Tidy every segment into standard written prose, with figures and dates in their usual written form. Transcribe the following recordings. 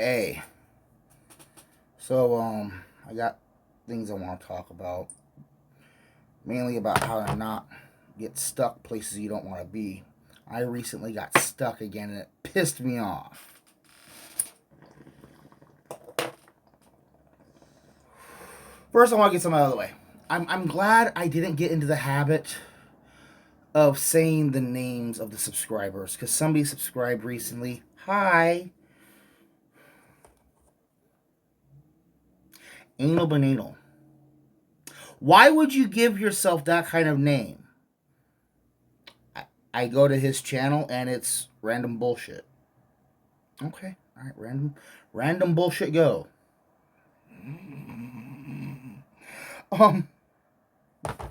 Hey, so I got things I want to talk about, mainly about how to not get stuck places you don't want to be. I recently got stuck again, and it pissed me off. First, I want to get something out of the way. I'm glad I didn't get into the habit of saying the names of the subscribers because somebody subscribed recently. Hi, anal bananal. Why would you give yourself that kind of name? I go to his channel and it's random bullshit. Okay, all right, random bullshit. Go. Um, for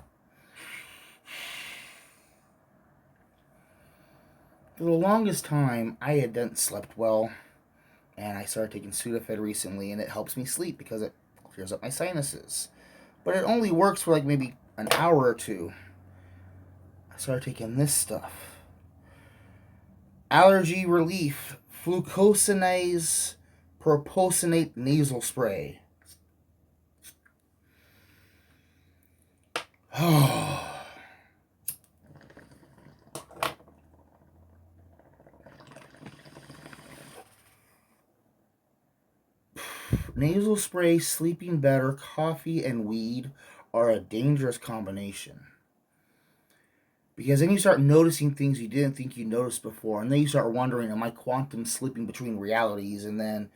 the longest time, I hadn't slept well, and I started taking Sudafed recently, and it helps me sleep because it clears up my sinuses. But it only works for like maybe an hour or two. I started taking this stuff. Allergy relief, flucosinase proposionate nasal spray. Nasal spray, sleeping better, coffee, and weed are a dangerous combination. Because then you start noticing things you didn't think you noticed before, and then you start wondering, am I quantum slipping between realities? And then,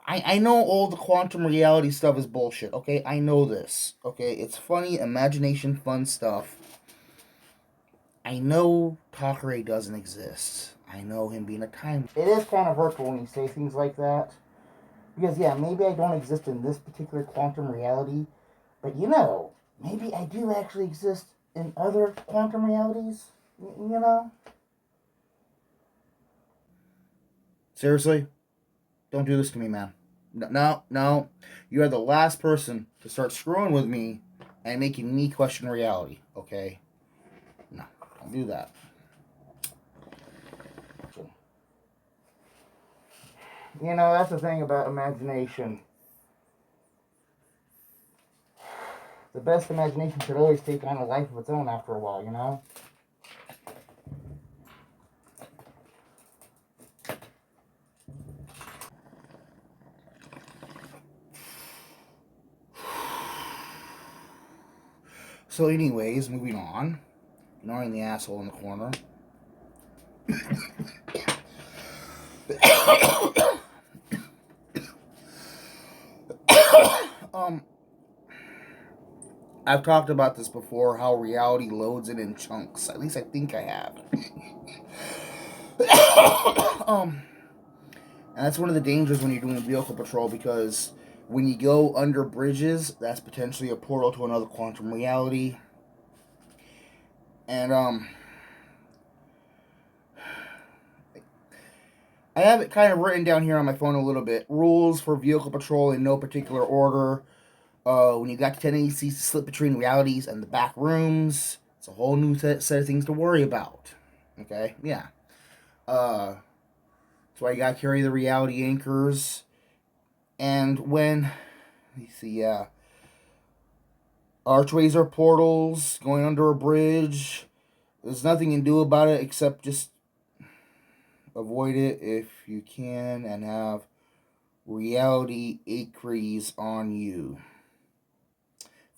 I know all the quantum reality stuff is bullshit. Okay, I know this. Okay, it's funny, imagination, fun stuff. I know Takare doesn't exist. I know him being a time. It is kind of hurtful when you say things like that. Because, yeah, maybe I don't exist in this particular quantum reality, but maybe I do actually exist in other quantum realities, you know? Seriously? Don't do this to me, man. No, no. You are the last person to start screwing with me and making me question reality, okay? No, don't do that. That's the thing about imagination. The best imagination should always take on a life of its own after a while, you know? So, anyways, moving on. Ignoring the asshole in the corner. um, I've talked about this before, how reality loads it in chunks. At least I think I have. And that's one of the dangers when you're doing vehicle patrol, because when you go under bridges, that's potentially a portal to another quantum reality. And I have it kind of written down here on my phone a little bit. Rules for vehicle patrol in no particular order. When you got tendencies to slip between realities and the back rooms, it's a whole new set of things to worry about. Okay, yeah. That's why you gotta carry the reality anchors. And when you see, archways are portals going under a bridge. There's nothing you can do about it except just avoid it if you can and have reality anchors on you.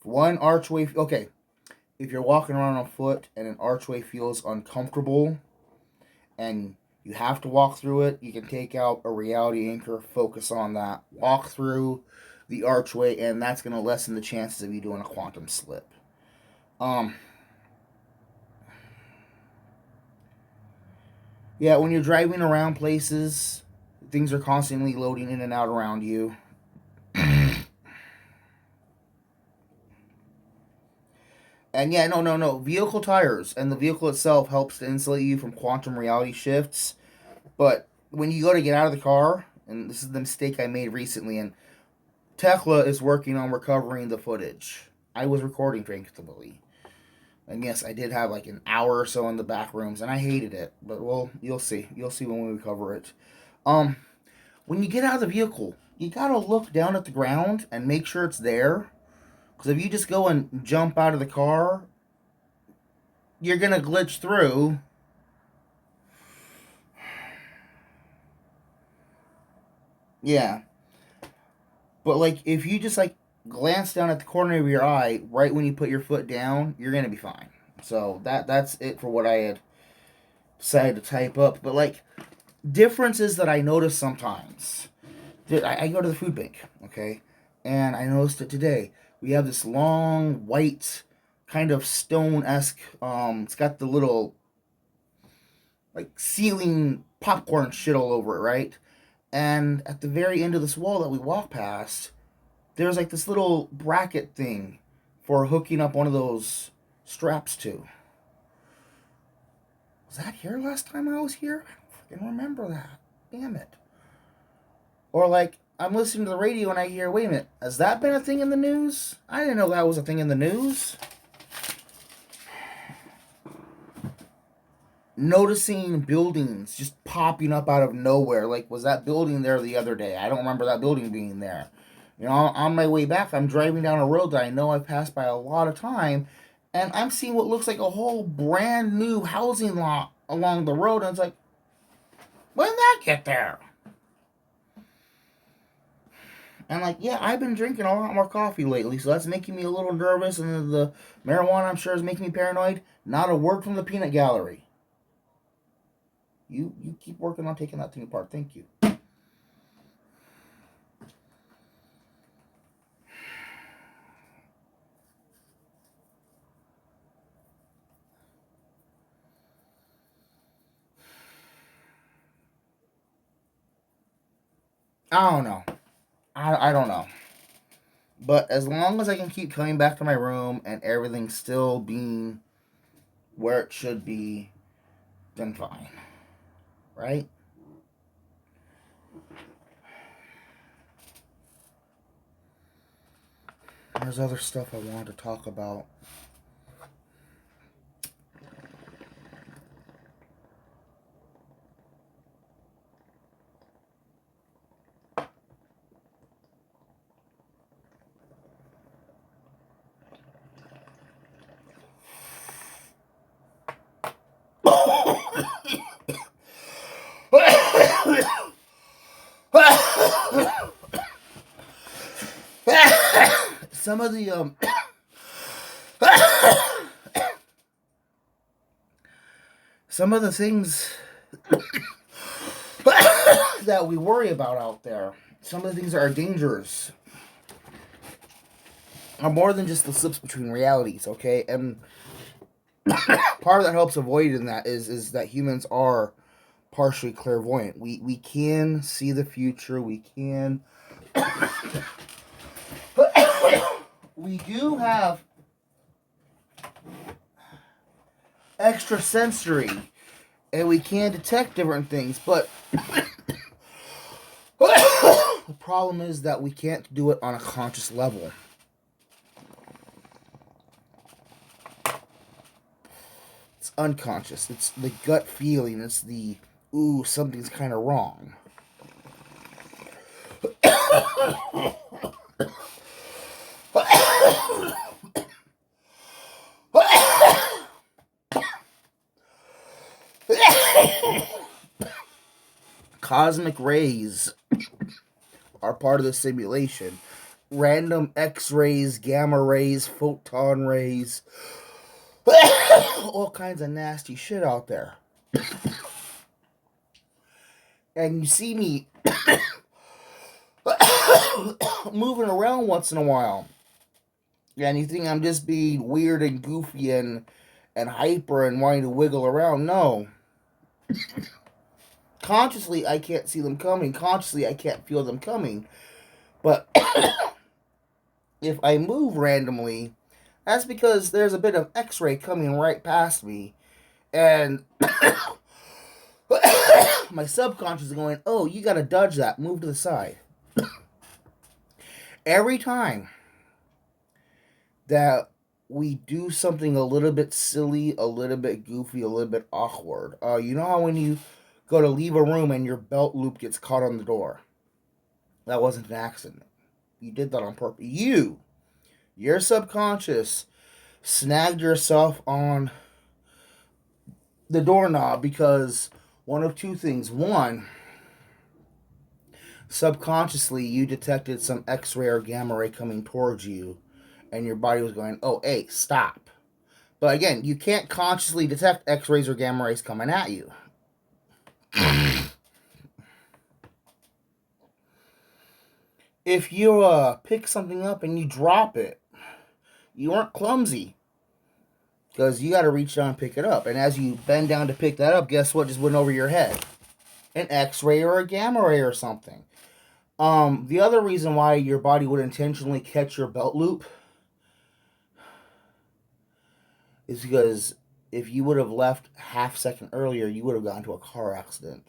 One archway, okay, if you're walking around on foot and an archway feels uncomfortable and you have to walk through it, you can take out a reality anchor, focus on that, walk through the archway, and that's going to lessen the chances of you doing a quantum slip. Yeah, when you're driving around places, things are constantly loading in and out around you. And yeah, no. Vehicle tires and the vehicle itself helps to insulate you from quantum reality shifts. But when you go to get out of the car, and this is the mistake I made recently, and Tekla is working on recovering the footage. I was recording, thankfully. And yes, I did have like an hour or so in the back rooms, and I hated it. But well, you'll see. You'll see when we recover it. Um, when you get out of the vehicle, you gotta look down at the ground and make sure it's there. Because if you just go and jump out of the car, you're gonna glitch through. Yeah. But like if you just like glance down at the corner of your eye right when you put your foot down, you're gonna be fine. So that's it for what I had decided to type up. But like differences that I notice sometimes. I go to the food bank, okay, and I noticed it today. We have this long white kind of stone esque. It's got the little like ceiling popcorn shit all over it, right? And at the very end of this wall that we walk past, there's like this little bracket thing for hooking up one of those straps to. Was that here last time I was here? I don't freaking remember that. Damn it. Or like I'm listening to the radio and I hear, wait a minute, has that been a thing in the news? I didn't know that was a thing in the news. Noticing buildings just popping up out of nowhere. Like, was that building there the other day? I don't remember that building being there. You know, on my way back, I'm driving down a road that I know I've passed by a lot of time, and I'm seeing what looks like a whole brand new housing lot along the road, and it's like, when did that get there? And like, yeah, I've been drinking a lot more coffee lately, so that's making me a little nervous, and the marijuana, I'm sure, is making me paranoid. Not a word from the peanut gallery. You keep working on taking that thing apart. Thank you. I don't know. I don't know. But as long as I can keep coming back to my room and everything still being where it should be, then fine. Right? There's other stuff I wanted to talk about. Some of the some of the things that we worry about out there, some of the things that are dangerous, are more than just the slips between realities, okay? And part of that helps avoiding that is that humans are partially clairvoyant. We can see the future. We can. We do have extrasensory, and we can detect different things, but the problem is that we can't do it on a conscious level. It's unconscious. It's the gut feeling. It's the, ooh, something's kind of wrong. Cosmic rays are part of the simulation. Random X-rays, gamma rays, photon rays, all kinds of nasty shit out there. And you see me moving around once in a while. And you think I'm just being weird and goofy and hyper and wanting to wiggle around. No. Consciously, I can't see them coming. Consciously, I can't feel them coming. But if I move randomly, that's because there's a bit of X-ray coming right past me. And my subconscious is going, oh, you gotta dodge that. Move to the side. Every time that we do something a little bit silly, a little bit goofy, a little bit awkward. You know how when you go to leave a room and your belt loop gets caught on the door? That wasn't an accident. You did that on purpose. Your subconscious, snagged yourself on the doorknob because one of two things. One, subconsciously you detected some X-ray or gamma ray coming towards you, and your body was going, "Oh, hey, stop." But again, you can't consciously detect X-rays or gamma rays coming at you. If you pick something up and you drop it, you aren't clumsy because you got to reach down and pick it up. And as you bend down to pick that up, guess what just went over your head? An X-ray or a gamma ray or something. The other reason why your body would intentionally catch your belt loop is because if you would have left half second earlier, you would have gotten into a car accident.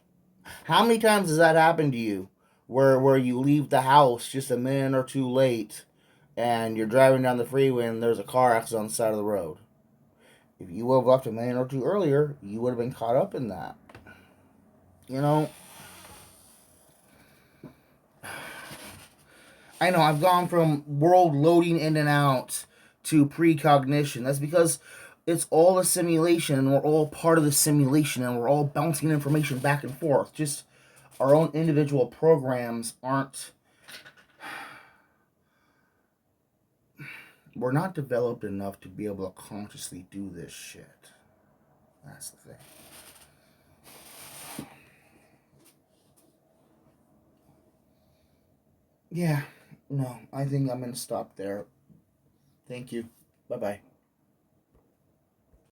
How many times has that happened to you? Where you leave the house just a minute or two late, and you're driving down the freeway and there's a car accident on the side of the road. If you would have left a minute or two earlier, you would have been caught up in that. You know, I know I've gone from world loading in and out to precognition. That's because it's all a simulation and we're all part of the simulation and we're all bouncing information back and forth. Just our own individual programs aren't. We're not developed enough to be able to consciously do this shit. That's the thing. Yeah, no, I think I'm going to stop there. Thank you. Bye bye.